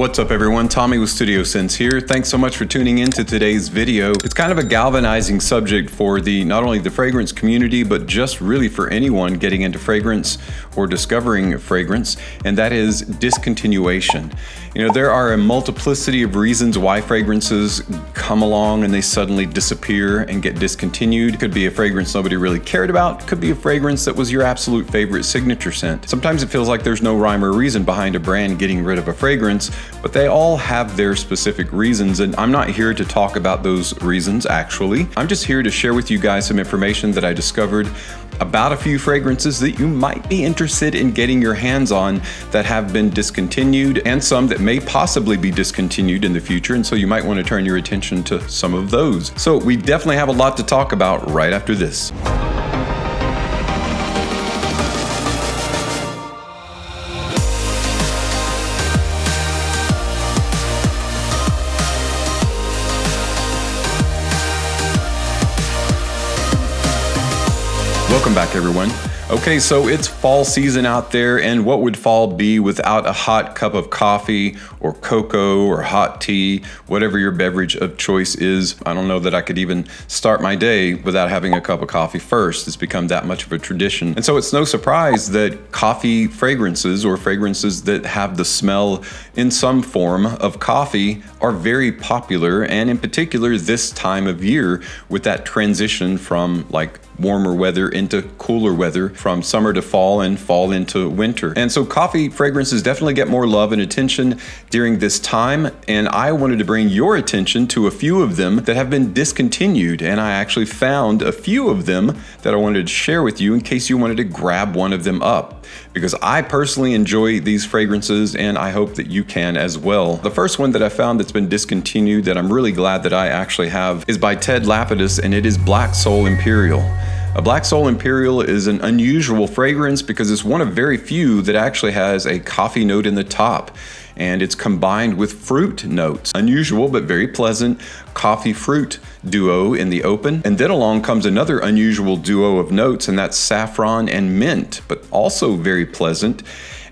What's up everyone, Tommy with Studio Sense here. Thanks so much for tuning in to today's video. It's kind of a galvanizing subject for not only the fragrance community, but just really for anyone getting into fragrance or discovering fragrance, and that is discontinuation. You know, there are a multiplicity of reasons why fragrances come along and they suddenly disappear and get discontinued. Could be a fragrance nobody really cared about, could be a fragrance that was your absolute favorite signature scent. Sometimes it feels like there's no rhyme or reason behind a brand getting rid of a fragrance, but they all have their specific reasons, and I'm not here to talk about those reasons actually. I'm just here to share with you guys some information that I discovered about a few fragrances that you might be interested in getting your hands on that have been discontinued, and some that may possibly be discontinued in the future, and so you might want to turn your attention to some of those. So we definitely have a lot to talk about right after this. Welcome back everyone. Okay, so it's fall season out there, and what would fall be without a hot cup of coffee or cocoa or hot tea, whatever your beverage of choice is. I don't know that I could even start my day without having a cup of coffee first. It's become that much of a tradition. And so it's no surprise that coffee fragrances or fragrances that have the smell in some form of coffee are very popular, and in particular this time of year with that transition from like warmer weather into cooler weather, from summer to fall and fall into winter. And so coffee fragrances definitely get more love and attention during this time, and I wanted to bring your attention to a few of them that have been discontinued, and I actually found a few of them that I wanted to share with you in case you wanted to grab one of them up, because I personally enjoy these fragrances and I hope that you can as well. The first one that I found that's been discontinued that I'm really glad that I actually have is by Ted Lapidus, and it is Black Soul Imperial. A Black Soul Imperial is an unusual fragrance because it's one of very few that actually has a coffee note in the top, and it's combined with fruit notes. Unusual but very pleasant coffee fruit duo in the open, and then along comes another unusual duo of notes, and that's saffron and mint, but also very pleasant.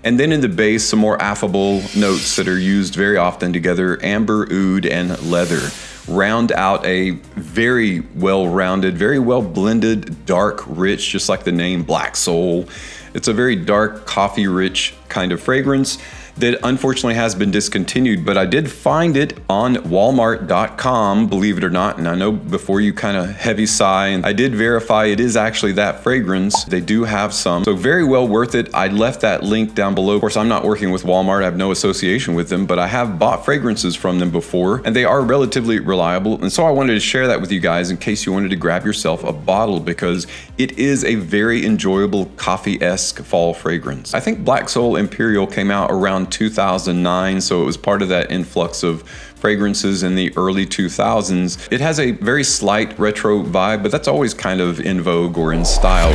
And then in the base, some more affable notes that are used very often together, amber, oud, and leather. Round out a very well-rounded, very well-blended, dark, rich, just like the name Black Soul. It's a very dark, coffee-rich kind of fragrance that unfortunately has been discontinued, but I did find it on Walmart.com, believe it or not. And I know before you kind of heavy sigh, and I did verify it is actually that fragrance. They do have some, so very well worth it. I left that link down below. Of course, I'm not working with Walmart. I have no association with them, but I have bought fragrances from them before, and they are relatively reliable. And so I wanted to share that with you guys in case you wanted to grab yourself a bottle, because it is a very enjoyable coffee-esque fall fragrance. I think Black Soul Imperial came out around 2009, so it was part of that influx of fragrances in the early 2000s. It has a very slight retro vibe, but that's always kind of in vogue or in style.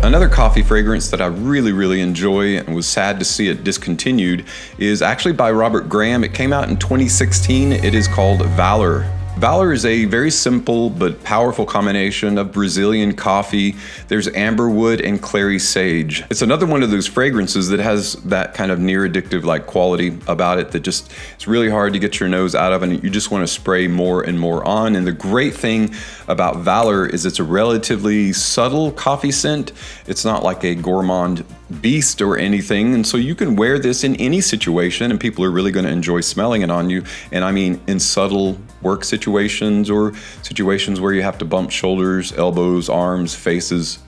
Another coffee fragrance that I really enjoy and was sad to see it discontinued is actually by Robert Graham. It came out in 2016. It is called Valour. Valour is a very simple but powerful combination of Brazilian coffee. There's amberwood and clary sage. It's another one of those fragrances that has that kind of near addictive like quality about it that just, it's really hard to get your nose out of, and you just want to spray more and more on. And the great thing about Valour is it's a relatively subtle coffee scent. It's not like a gourmand beast or anything, and so you can wear this in any situation and people are really going to enjoy smelling it on you. And I mean in subtle work situations or situations where you have to bump shoulders, elbows, arms, faces.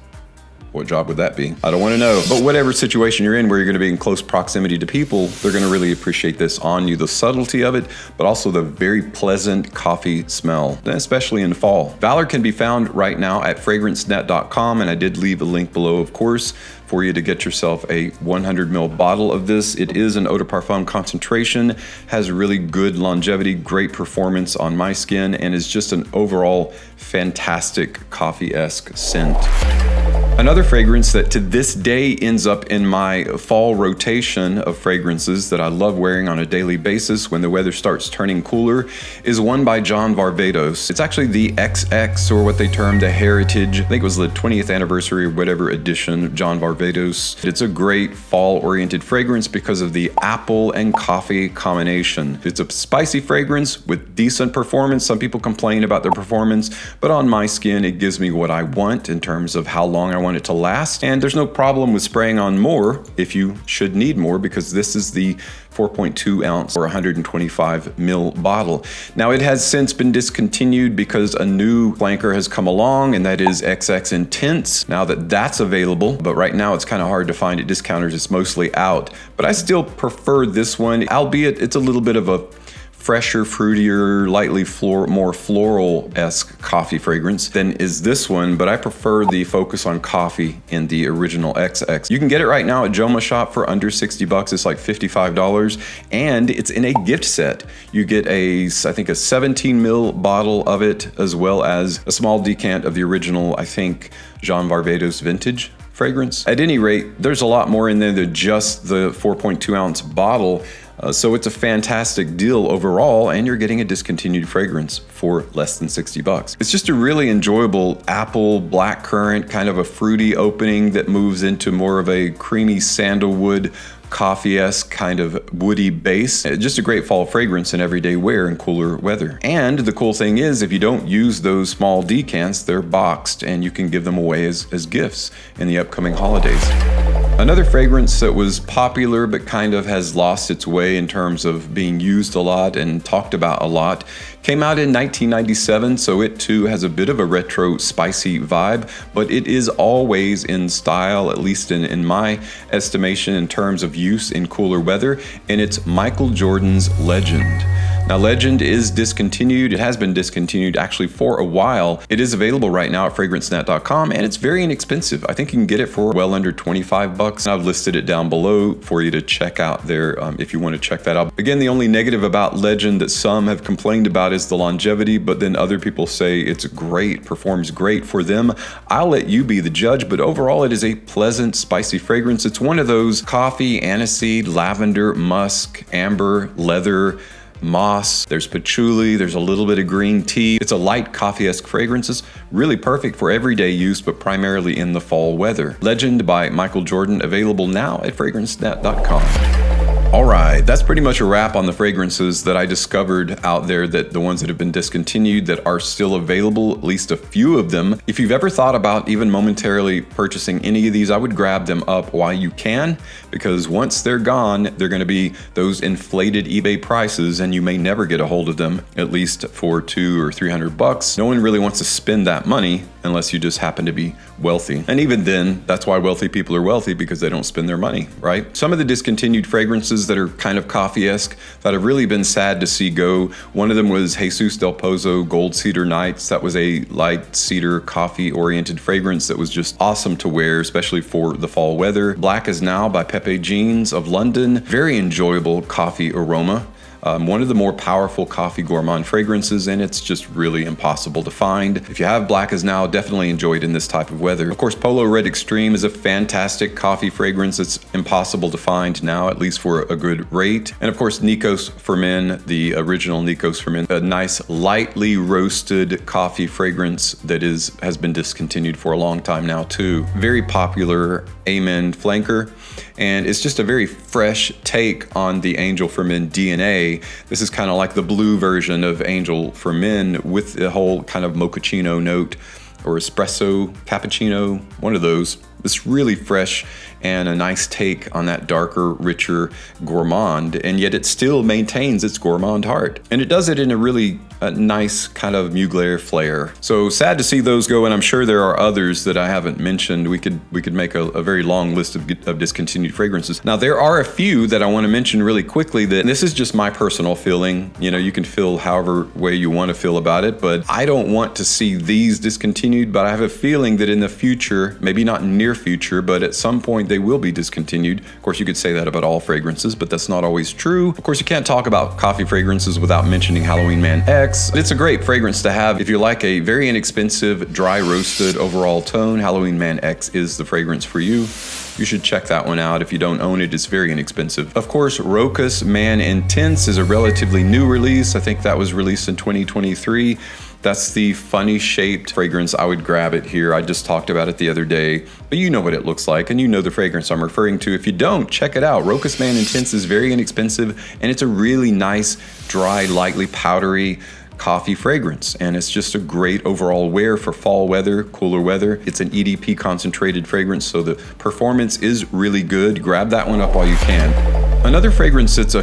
What job would that be? I don't want to know. But whatever situation you're in where you're going to be in close proximity to people, they're going to really appreciate this on you. The subtlety of it, but also the very pleasant coffee smell, especially in fall. Valour can be found right now at fragrancenet.com, and I did leave a link below, of course, for you to get yourself a 100 ml bottle of this. It is an eau de parfum concentration, has really good longevity, great performance on my skin, and is just an overall fantastic coffee-esque scent. Another fragrance that to this day ends up in my fall rotation of fragrances that I love wearing on a daily basis when the weather starts turning cooler is one by John Varvatos. It's actually the XX, or what they term the Heritage. I think it was the 20th anniversary or whatever edition of John Varvatos. It's a great fall-oriented fragrance because of the apple and coffee combination. It's a spicy fragrance with decent performance. Some people complain about the performance, but on my skin, it gives me what I want in terms of how long I want it to last, and there's no problem with spraying on more if you should need more, because this is the 4.2 ounce or 125 ml bottle. Now it has since been discontinued because a new flanker has come along, and that is XX Intense. Now that's available, but right now it's kind of hard to find at discounters. It's mostly out, but I still prefer this one, albeit it's a little bit of a fresher, fruitier, lightly more floral-esque coffee fragrance than is this one, but I prefer the focus on coffee in the original XX. You can get it right now at Joma Shop for under $60. It's like $55, and it's in a gift set. You get I think a 17 ml bottle of it, as well as a small decant of the original, I think, John Varvatos Vintage fragrance. At any rate, there's a lot more in there than just the 4.2 ounce bottle. So it's a fantastic deal overall, and you're getting a discontinued fragrance for less than $60. It's just a really enjoyable apple blackcurrant, kind of a fruity opening that moves into more of a creamy sandalwood, coffee-esque kind of woody base. Just a great fall fragrance in everyday wear in cooler weather. And the cool thing is, if you don't use those small decants, they're boxed and you can give them away as gifts in the upcoming holidays. Another fragrance that was popular but kind of has lost its way in terms of being used a lot and talked about a lot came out in 1997, so it too has a bit of a retro spicy vibe, but it is always in style, at least in my estimation in terms of use in cooler weather, and it's Michael Jordan's Legend. Now, Legend is discontinued. It has been discontinued actually for a while. It is available right now at fragrancenet.com, and it's very inexpensive. I think you can get it for well under $25. I've listed it down below for you to check out there if you want to check that out. Again, the only negative about Legend that some have complained about is the longevity, but then other people say it's great, performs great for them. I'll let you be the judge, but overall it is a pleasant, spicy fragrance. It's one of those coffee, aniseed, lavender, musk, amber, leather, moss, there's patchouli, there's a little bit of green tea. It's a light coffee-esque fragrance. It's really perfect for everyday use, but primarily in the fall weather. Legend by Michael Jordan, available now at fragrancenet.com. All right, that's pretty much a wrap on the fragrances that I discovered out there, that the ones that have been discontinued that are still available, at least a few of them. If you've ever thought about even momentarily purchasing any of these, I would grab them up while you can, because once they're gone, they're going to be those inflated eBay prices and you may never get a hold of them, at least for $200 or $300. No one really wants to spend that money unless you just happen to be wealthy. And even then, that's why wealthy people are wealthy, because they don't spend their money, right? Some of the discontinued fragrances that are kind of coffee-esque that have really been sad to see go. One of them was Jesus Del Pozo Gold Cedar Nights. That was a light cedar coffee-oriented fragrance that was just awesome to wear, especially for the fall weather. Black Is Now by Pepe Jeans of London. Very enjoyable coffee aroma. One of the more powerful coffee gourmand fragrances, and it's just really impossible to find. If you have Black Is Now, definitely enjoy it in this type of weather. Of course, Polo Red Extreme is a fantastic coffee fragrance. It's impossible to find now, at least for a good rate. And of course, Nikos for Men, the original Nikos for Men, a nice lightly roasted coffee fragrance that has been discontinued for a long time now too. Very popular Amen flanker. And it's just a very fresh take on the Angel for Men DNA. This is kind of like the blue version of Angel for Men with the whole kind of mochaccino note, or espresso cappuccino, one of those. It's really fresh and a nice take on that darker, richer gourmand, and yet it still maintains its gourmand heart. And it does it in a really nice kind of Mugler flair. So sad to see those go, and I'm sure there are others that I haven't mentioned. We could make a very long list of discontinued fragrances. Now, there are a few that I want to mention really quickly, that this is just my personal feeling. You know, you can feel however way you want to feel about it, but I don't want to see these discontinued, but I have a feeling that in the future, maybe not near near future, but at some point they will be discontinued. Of course, you could say that about all fragrances, but that's not always true. Of course, you can't talk about coffee fragrances without mentioning Halloween Man X. It's a great fragrance to have if you like a very inexpensive, dry roasted overall tone. Halloween Man X is the fragrance for you. You should check that one out. If you don't own it, it's very inexpensive. Of course, Rocus Man Intense is a relatively new release. I think that was released in 2023. That's the funny shaped fragrance. I would grab it here. I just talked about it the other day, but you know what it looks like and you know the fragrance I'm referring to. If you don't, check it out. Rocus Man Intense is very inexpensive and it's a really nice, dry, lightly powdery coffee fragrance, and it's just a great overall wear for fall weather, cooler weather. It's an EDP concentrated fragrance, so the performance is really good. Grab that one up while you can. Another fragrance, it's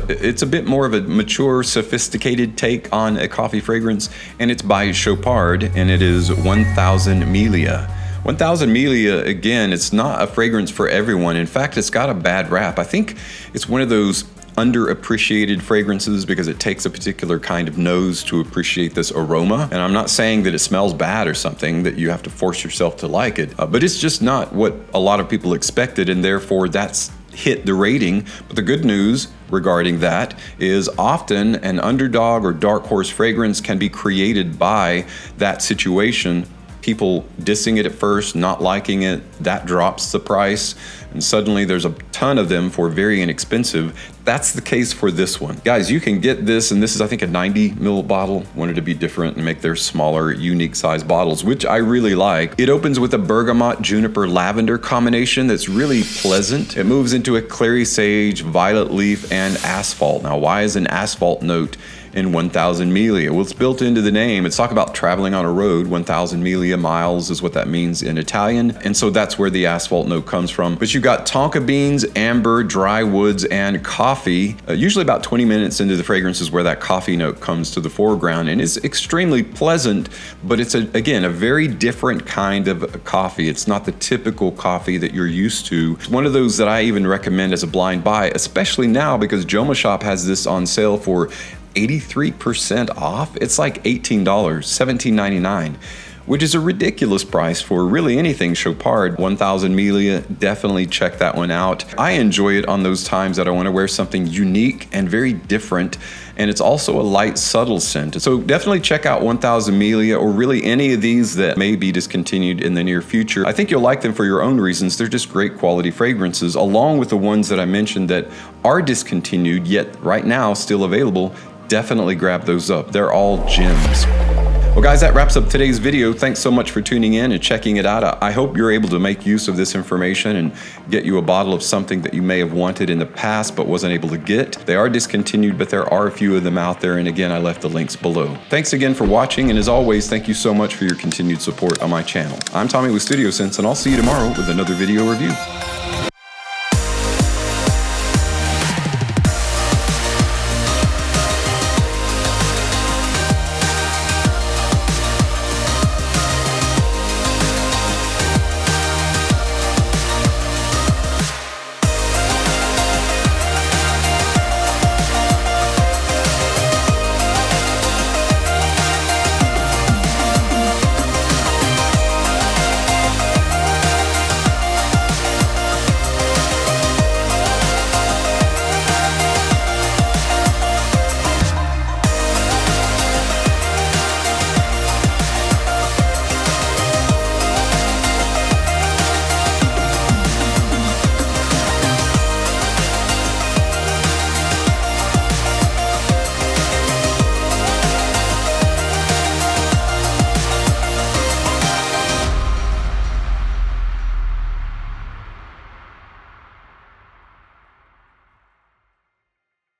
a bit more of a mature, sophisticated take on a coffee fragrance, and it's by Chopard, and it is 1000 Miglia. 1000 Miglia, again, it's not a fragrance for everyone. In fact, it's got a bad rap. I think it's one of those underappreciated fragrances because it takes a particular kind of nose to appreciate this aroma. And I'm not saying that it smells bad or something, that you have to force yourself to like it, but it's just not what a lot of people expected, and therefore that's hit the rating. But the good news regarding that is often an underdog or dark horse fragrance can be created by that situation. People dissing it at first, not liking it, that drops the price, and suddenly there's a ton of them for very inexpensive. That's the case for this one. Guys, you can get this, and this is I think a 90 ml bottle. Wanted to be different and make their smaller, unique size bottles, which I really like. It opens with a bergamot, juniper, lavender combination that's really pleasant. It moves into a clary sage, violet leaf, and asphalt. Now, why is an asphalt note in 1000 Miglia? Well, it's built into the name. It's talk about traveling on a road. 1000 Miglia miles is what that means in Italian. And so that's where the asphalt note comes from. But you've got tonka beans, amber, dry woods, and coffee. Usually about 20 minutes into the fragrance is where that coffee note comes to the foreground. And it's extremely pleasant, but it's, again, a very different kind of coffee. It's not the typical coffee that you're used to. It's one of those that I even recommend as a blind buy, especially now because Joma Shop has this on sale for 83% off. It's like $18, $17.99, which is a ridiculous price for really anything Chopard. 1000 Miglia, definitely check that one out. I enjoy it on those times that I want to wear something unique and very different, and it's also a light, subtle scent. So definitely check out 1000 Miglia, or really any of these that may be discontinued in the near future. I think you'll like them for your own reasons. They're just great quality fragrances, along with the ones that I mentioned that are discontinued, yet right now still available. Definitely grab those up. They're all gems. Well, guys, that wraps up today's video. Thanks so much for tuning in and checking it out. I hope you're able to make use of this information and get you a bottle of something that you may have wanted in the past but wasn't able to get. They are discontinued, but there are a few of them out there. And again, I left the links below. Thanks again for watching. And as always, thank you so much for your continued support on my channel. I'm Tommy with Studio Sense, and I'll see you tomorrow with another video review.